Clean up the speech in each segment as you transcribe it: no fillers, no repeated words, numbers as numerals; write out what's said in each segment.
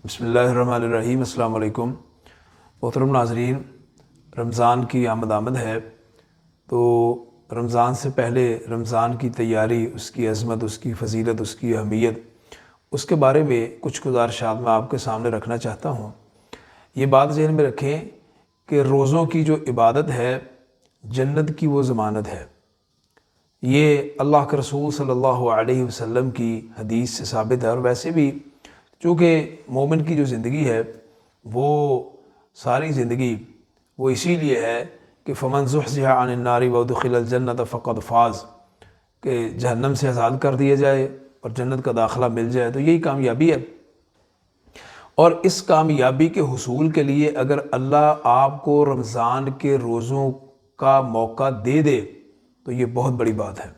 بسم اللہ الرحمن الرحیم۔ السلام علیکم محترم ناظرین، رمضان کی آمد ہے تو رمضان سے پہلے رمضان کی تیاری، اس کی عظمت، اس کی فضیلت، اس کی اہمیت، اس کے بارے میں کچھ گزارشات میں آپ کے سامنے رکھنا چاہتا ہوں۔ یہ بات ذہن میں رکھیں کہ روزوں کی جو عبادت ہے جنت کی وہ ضمانت ہے۔ یہ اللہ کے رسول صلی اللہ علیہ وسلم کی حدیث سے ثابت ہے، اور ویسے بھی چونکہ مومن کی جو زندگی ہے وہ ساری زندگی وہ اسی لیے ہے کہ فمن زحزح عن النار وادخل الجنۃ فقد فاز، کہ جہنم سے آزاد کر دیا جائے اور جنت کا داخلہ مل جائے، تو یہی کامیابی ہے۔ اور اس کامیابی کے حصول کے لیے اگر اللہ آپ کو رمضان کے روزوں کا موقع دے دے تو یہ بہت بڑی بات ہے،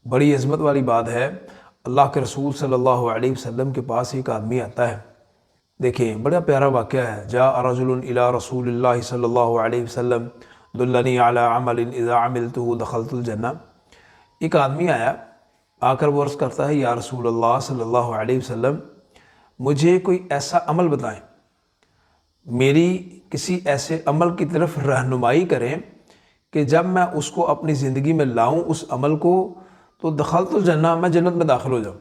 بڑی عظمت والی بات ہے۔ اللہ کے رسول صلی اللہ علیہ وسلم کے پاس ایک آدمی آتا ہے، دیکھیں بڑا پیارا واقعہ ہے۔ جاء رجل الی رسول اللہ صلی اللہ علیہ وسلم دلنی علی عمل اذا عملته دخلت الجنہ۔ ایک آدمی آیا، آ کر وہ عرض کرتا ہے، یا رسول اللہ صلی اللہ علیہ وسلم مجھے کوئی ایسا عمل بتائیں، میری کسی ایسے عمل کی طرف رہنمائی کریں کہ جب میں اس کو اپنی زندگی میں لاؤں اس عمل کو تو دخلت الجنہ، میں جنت میں داخل ہو جاؤں۔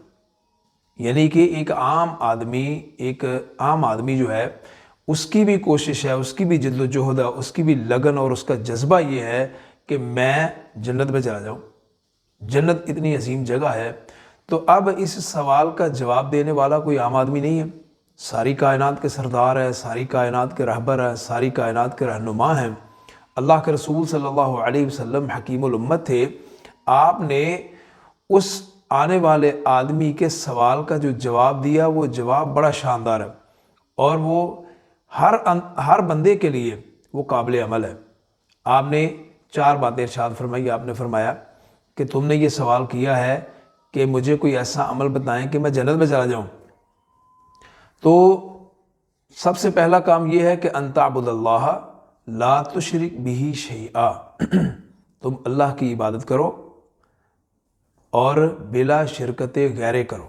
یعنی کہ ایک عام آدمی جو ہے اس کی بھی کوشش ہے، اس کی بھی جد و جہد ہے، اس کی بھی لگن اور اس کا جذبہ یہ ہے کہ میں جنت میں چلا جاؤں۔ جنت اتنی عظیم جگہ ہے۔ تو اب اس سوال کا جواب دینے والا کوئی عام آدمی نہیں ہے، ساری کائنات کے سردار ہے، ساری کائنات کے رہبر ہے، ساری کائنات کے رہنما ہیں۔ اللہ کے رسول صلی اللہ علیہ وسلم حکیم الامت تھے۔ آپ نے اس آنے والے آدمی کے سوال کا جو جواب دیا وہ جواب بڑا شاندار ہے، اور وہ ہر بندے کے لیے وہ قابل عمل ہے۔ آپ نے 4 باتیں ارشاد فرمائی۔ آپ نے فرمایا کہ تم نے یہ سوال کیا ہے کہ مجھے کوئی ایسا عمل بتائیں کہ میں جنت میں چلا جاؤں، تو سب سے پہلا کام یہ ہے کہ ان تعبد اللہ لا تشرک بہ شیئا، تم اللہ کی عبادت کرو اور بلا شرکت غیرے کرو۔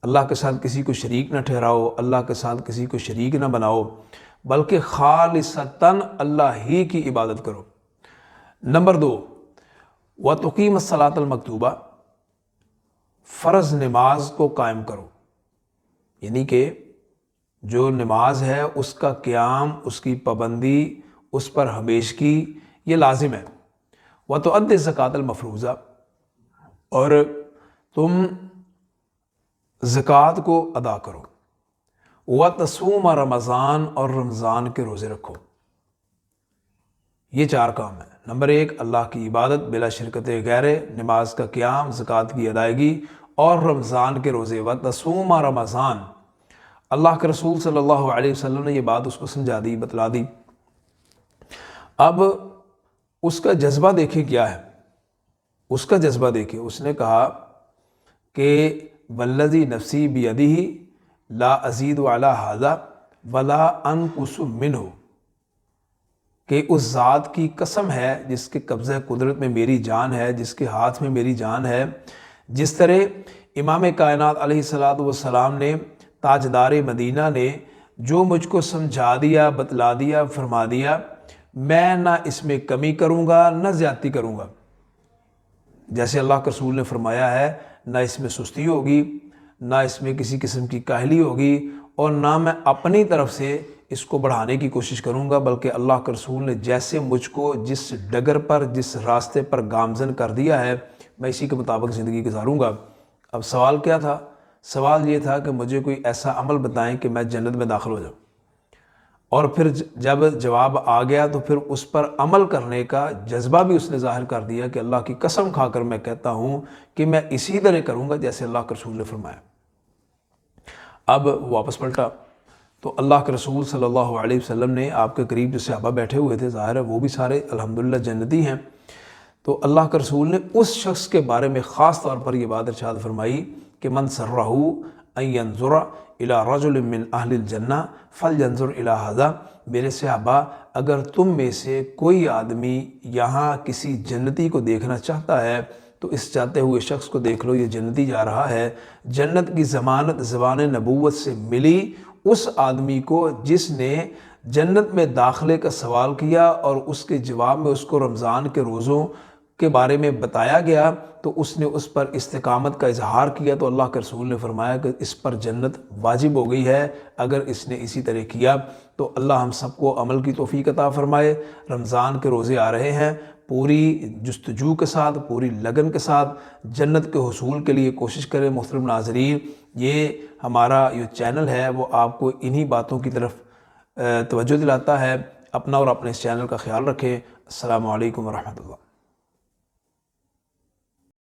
اللہ کے ساتھ کسی کو شریک نہ ٹھہراؤ، اللہ کے ساتھ کسی کو شریک نہ بناؤ، بلکہ خالصتاً اللہ ہی کی عبادت کرو۔ نمبر 2، وَتُقِيمَ الصَّلَاةَ الْمَكْتُوبَةَ، فرض نماز کو قائم کرو، یعنی کہ جو نماز ہے اس کا قیام، اس کی پابندی، اس پر ہمیشگی یہ لازم ہے۔ وَتُؤَدِّ الزَّكَاةَ الْمَفْرُوضَةَ، اور تم زکوٰۃ کو ادا کرو۔ وَتَصُومَ رمضان، اور رمضان کے روزے رکھو۔ یہ 4 کام ہیں۔ نمبر 1، اللہ کی عبادت بلا شرکت غیر، نماز کا قیام، زکوٰۃ کی ادائیگی، اور رمضان کے روزے۔ وَتَصُومَ رمضان، اللہ کے رسول صلی اللہ علیہ وسلم نے یہ بات اس کو سمجھا دی، بتلا دی۔ اب اس کا جذبہ دیکھیں کیا ہے، اس کا جذبہ دیکھیں۔ اس نے کہا کہ والذی نفسی بیدہ لا ازید علی ھذا ولا انقص منہ، کہ اس ذات کی قسم ہے جس کے قبضہ قدرت میں میری جان ہے، جس کے ہاتھ میں میری جان ہے، جس طرح امام کائنات علیہ الصلوۃ والسلام نے، تاجدار مدینہ نے جو مجھ کو سمجھا دیا، بتلا دیا، فرما دیا، میں نہ اس میں کمی کروں گا نہ زیادتی کروں گا۔ جیسے اللہ کے رسول نے فرمایا ہے، نہ اس میں سستی ہوگی، نہ اس میں کسی قسم کی کاہلی ہوگی، اور نہ میں اپنی طرف سے اس کو بڑھانے کی کوشش کروں گا، بلکہ اللہ کے رسول نے جیسے مجھ کو جس ڈگر پر، جس راستے پر گامزن کر دیا ہے، میں اسی کے مطابق زندگی گزاروں گا۔ اب سوال کیا تھا؟ سوال یہ تھا کہ مجھے کوئی ایسا عمل بتائیں کہ میں جنت میں داخل ہو جاؤں، اور پھر جب جواب آ گیا تو پھر اس پر عمل کرنے کا جذبہ بھی اس نے ظاہر کر دیا کہ اللہ کی قسم کھا کر میں کہتا ہوں کہ میں اسی طرح کروں گا جیسے اللہ کے رسول نے فرمایا۔ اب واپس پلٹا تو اللہ کے رسول صلی اللہ علیہ وسلم نے، آپ کے قریب جو صحابہ بیٹھے ہوئے تھے، ظاہر ہے وہ بھی سارے الحمدللہ جنتی ہیں، تو اللہ کے رسول نے اس شخص کے بارے میں خاص طور پر یہ بات ارشاد فرمائی کہ من سرہ ان ینظر الی رجل من اہل الجنہ فلینظر الی ھذا، میرے صحابہ اگر تم میں سے کوئی آدمی یہاں کسی جنتی کو دیکھنا چاہتا ہے تو اس جاتے ہوئے شخص کو دیکھ لو، یہ جنتی جا رہا ہے۔ جنت کی ضمانت زبان نبوت سے ملی اس آدمی کو جس نے جنت میں داخلے کا سوال کیا اور اس کے جواب میں اس کو رمضان کے روزوں کے بارے میں بتایا گیا تو اس نے اس پر استقامت کا اظہار کیا، تو اللہ کے رسول نے فرمایا کہ اس پر جنت واجب ہو گئی ہے اگر اس نے اسی طرح کیا۔ تو اللہ ہم سب کو عمل کی توفیق عطا فرمائے۔ رمضان کے روزے آ رہے ہیں، پوری جستجو کے ساتھ، پوری لگن کے ساتھ جنت کے حصول کے لیے کوشش کریں۔ محترم ناظرین، یہ ہمارا جو چینل ہے وہ آپ کو انہی باتوں کی طرف توجہ دلاتا ہے۔ اپنا اور اپنے اس چینل کا خیال رکھیں۔ السلام علیکم ورحمۃ اللہ۔